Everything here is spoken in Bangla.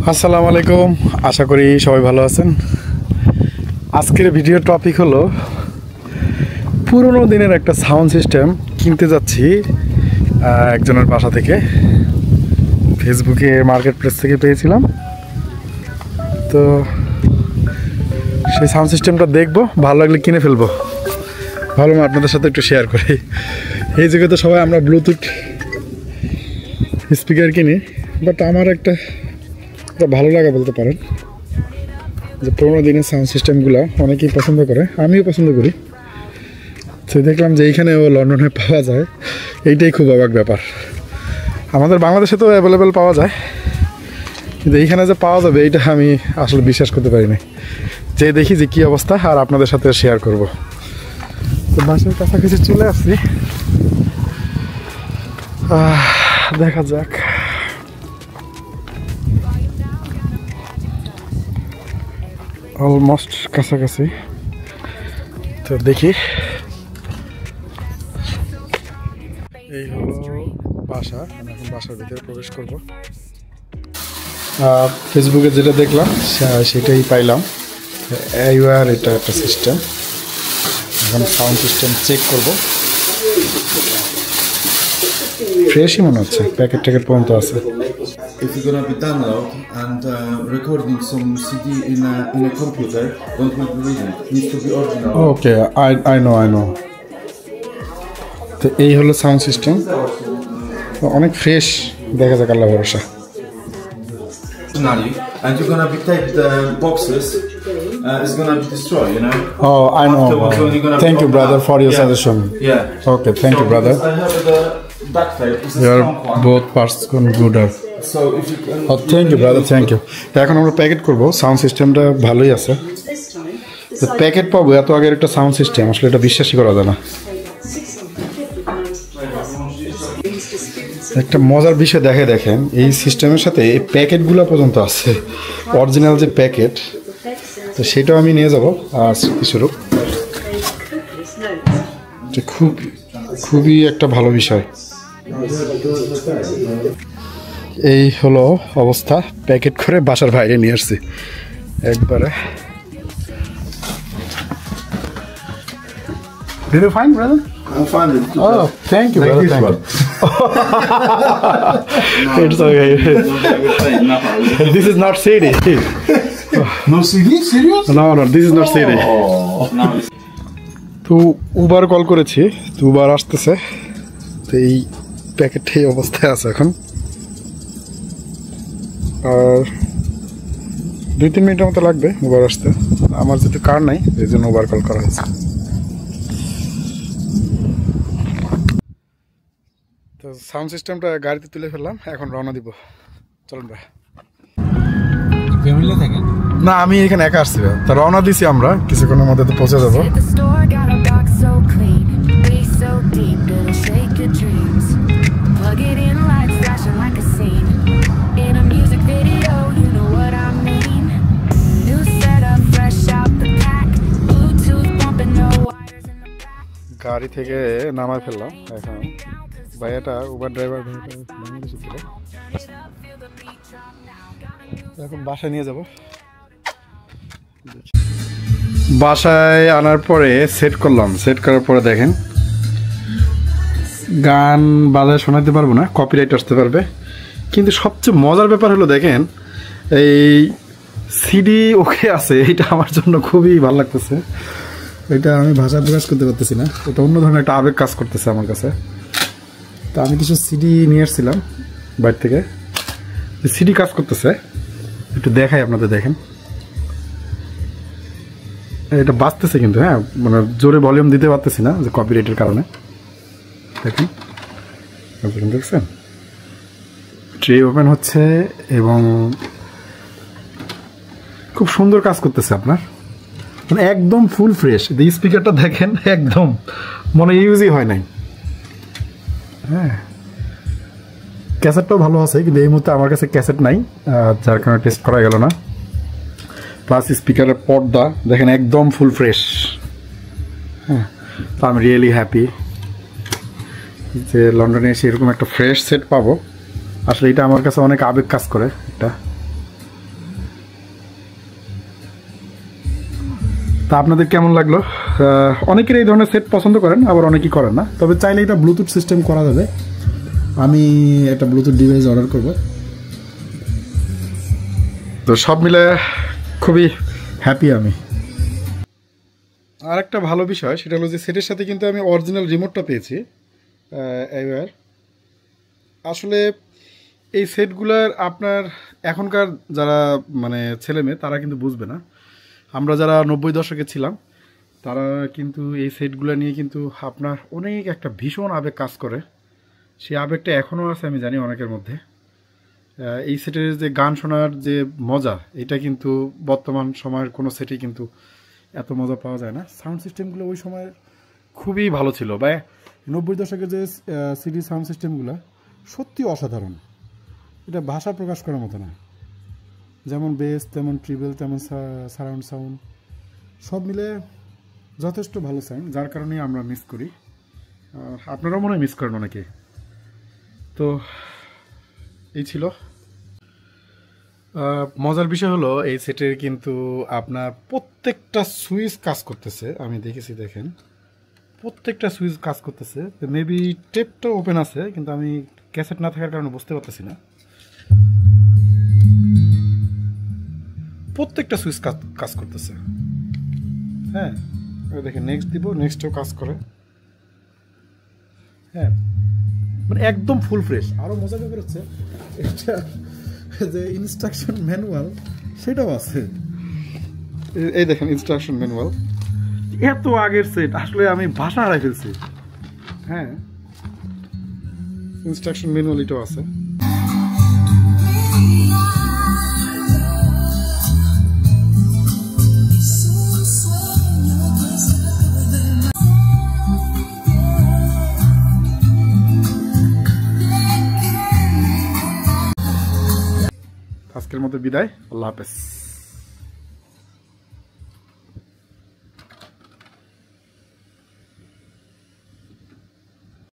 আসসালামু আলাইকুম, আশা করি সবাই ভালো আছেন। আজকের ভিডিও টপিক হলো পুরনো দিনের একটা সাউন্ড সিস্টেম কিনতে যাচ্ছি একজনের বাসা থেকে। ফেসবুকে মার্কেট প্লেস থেকে পেয়েছিলাম, তো সেই সাউন্ড সিস্টেমটা দেখবো, ভালো লাগলে কিনে ফেলবো। ভাবলাম আপনাদের সাথে একটু শেয়ার করি। এই জায়গায় তো সবাই আমরা ব্লুটুথ স্পিকার কিনি, বাট আমার একটা ভালো লাগা বলতে পারেন যে পুরোনো দিনের সাউন্ড সিস্টেমগুলো অনেকেই পছন্দ করে, আমিও পছন্দ করি। তো দেখলাম যে এইখানেও লন্ডনে পাওয়া যায়, এইটাই খুব অবাক ব্যাপার। আমাদের বাংলাদেশে তো অ্যাভেলেবেল পাওয়া যায়, কিন্তু এইখানে যে পাওয়া যাবে এইটা আমি আসলে বিশ্বাস করতে পারিনি। যে দেখি যে কী অবস্থা, আর আপনাদের সাথে শেয়ার করব। তো বাসার কাছাকাছি চলে আসছি, দেখা যাক। অলমোস্ট কাছাকাছি, তো দেখি। এই হলো বাসা, আমি এখন বাসার ভিতরে প্রবেশ করব। ফেসবুকে যেটা দেখলাম সেটাই পাইলাম। এইবার এটা একটা সিস্টেম, এখন সাউন্ড সিস্টেম চেক করব। ফ্রেশই মনে হচ্ছে, প্যাকেট ট্যাকেট পর্যন্ত আছে। If you're gonna be download and recording some CD in a computer, don't make the reason. It needs to be original. Okay, I know. তো এই হলো সাউন্ড সিস্টেম, অনেক ফ্রেশ, দেখা যাক, আল্লাহ ভরসা। And you're gonna be take the boxes. It's gonna be destroyed, you know. Oh, I know. Thank you, brother, for your suggestion. Yeah. Okay, thank you, brother. I have the duct tape. It's a Your strong one. both parts gonna good. So if you can. Oh, thank you, brother. Thank you. এখন আমরা প্যাকেট করব। সাউন্ড সিস্টেমটা ভালোই আছে। তো প্যাকেট পাবো, এত আগের একটা সাউন্ড সিস্টেম, আসলে এটা বিশ্বাসই করা যায় না। একটা মজার বিষয় দেখেন, এই সিস্টেমের সাথে এই প্যাকেটগুলো পর্যন্ত আছে, অরিজিনাল যে প্যাকেট। তো সেটাও আমি নিয়ে যাব স্মৃতিস্বরূপ। খুবই একটা ভালো বিষয়। এই হলো অবস্থা, প্যাকেট করে বাসার বাইরে নিয়ে আসছি একবারে। Did you find, brother? I found it. Oh, thank you, brother. Thank you. It's okay. This is not CD. No CD? Serious? No, this is not CD. তো উবার কল করেছি, তো উবার আসতেছে। তো এই প্যাকেট এই অবস্থায় আছে এখন, আর 2-3 মিনিটের মতো লাগবে উবার আসতে। আমার যেহেতু কার নাই, এই জন্য উবার কল করা হয়েছে। তো সাউন্ড সিস্টেমটা গাড়িতে তুলে ফেললাম, এখন রওনা দিব। চলুন ভাই। ফ্যামিলি থেকে? না, আমি এখানে একা আসছি। তা রওনা দিছি আমরা, কিছুক্ষণের মধ্যে তো পৌঁছে যাবো। গাড়ি থেকে নামায় ফেললাম। এখন ভাইয়াটা, উবার ড্রাইভার ভাইয়াটা বাংলাদেশে ছিল, এখন বাসায় নিয়ে যাব। বাসায় আনার পরে সেট করলাম। সেট করার পরে দেখেন, গান বাজায় শোনাতে পারবো না, কপিরাইট আসতে পারবে। কিন্তু সবচেয়ে মজার ব্যাপার হলো দেখেন, এই সিডি ওকে আছে, এইটা আমার জন্য খুবই ভালো লাগতেছে। এটা আমি ভাষা প্রকাশ করতে পারতেছি না, এটা অন্য ধরনের একটা আবেগ কাজ করতেছে আমার কাছে। তা আমি কিছু সিডি নিয়ে আসছিলাম বাইরে থেকে, সিডি কাজ করতেছে, একটু দেখাই আপনাদের। দেখেন, এটা বাজতেছে কিন্তু, হ্যাঁ, মানে জোরে ভলিউম দিতে পারতেছি না যে কপিরাইটের কারণে। দেখেন, দেখছেন, ট্রে ওপেন হচ্ছে এবং খুব সুন্দর কাজ করতেছে আপনার, মানে একদম ফুল ফ্রেশ। এই স্পিকারটা দেখেন, একদম মনে ইউজই হয় নাই। হ্যাঁ, ক্যাসেটটাও ভালো আছে, কিন্তু এই মুহূর্তে আমার কাছে ক্যাসেট নাই, যার কারণে টেস্ট করা গেল না। প্লাস স্পিকারের পর্দা দেখেন, একদম ফুল ফ্রেশ। হ্যাঁ, তো আমি রিয়েলি হ্যাপি যে লন্ডনে এসে এরকম একটা ফ্রেশ সেট পাবো। আসলে এটা আমার কাছে অনেক আবেগ কাজ করে। এটা তা আপনাদের কেমন লাগলো? অনেকের এই ধরনের সেট পছন্দ করেন, আবার অনেকেই করেন না। তবে চাইলে এটা ব্লুটুথ সিস্টেম করা যাবে। আমি একটা ব্লুটুথ ডিভাইস অর্ডার করব। তো সব মিলে খুবই হ্যাপি আমি। আর একটা ভালো বিষয় সেটা হলো যে সেটের সাথে কিন্তু আমি অরিজিনাল রিমোটটা পেয়েছি। এবার আসলে এই সেটগুলার আপনার এখনকার যারা মানে ছেলে মেয়ে তারা কিন্তু বুঝবে না। আমরা যারা 90 দশকে ছিলাম তারা কিন্তু এই সেটগুলো নিয়ে কিন্তু আপনার অনেক একটা ভীষণ আবেগ কাজ করে। সেই আবেগটা এখনও আছে আমি জানি অনেকের মধ্যে। এই সেটের যে গান শোনার যে মজা, এটা কিন্তু বর্তমান সময়ের কোনো সেটেই কিন্তু এত মজা পাওয়া যায় না। সাউন্ড সিস্টেমগুলো ওই সময় খুবই ভালো ছিল, বা 90 দশকের যে সিডি সাউন্ড সিস্টেমগুলো সত্যি অসাধারণ। এটা ভাষা প্রকাশ করার মতো না। যেমন বেস, তেমন ট্রিবল, তেমন সারাউন্ড সাউন্ড, সব মিলে যথেষ্ট ভালো সাউন্ড, যার কারণে আমরা মিস করি। আপনারাও মনে হয় মিস করেন অনেকে। তো এই ছিল মজার বিষয় হলো এই সেটের কিন্তু আপনার প্রত্যেকটা সুইচ কাজ করতেছে। আমি দেখেছি, দেখেন প্রত্যেকটা সুইচ কাজ করতেছে। মেবি টেপটা ওপেন আছে, কিন্তু আমি ক্যাসেট না থাকার কারণে বুঝতে পারতেছি না। প্রত্যেকটা সুইচ কাজ করতেছে। হ্যাঁ দেখেন, নেক্সট দিব, নেক্সটও কাজ করে। হ্যাঁ মানে একদম ফুল ফ্রেশ। আরও মজার ব্যাপার হচ্ছে এটা যে ইনস্ট্রাকশন ম্যানুয়াল সেটাও আছে। এই দেখেন ইনস্ট্রাকশন ম্যানুয়াল। এত আগের সেট, আসলে আমি ভাষা হারাই ফেলছি। হ্যাঁ ইনস্ট্রাকশন ম্যানুয়াল এটাও আছে। আজকের মতো বিদায়, আল্লাহ হাফেজ।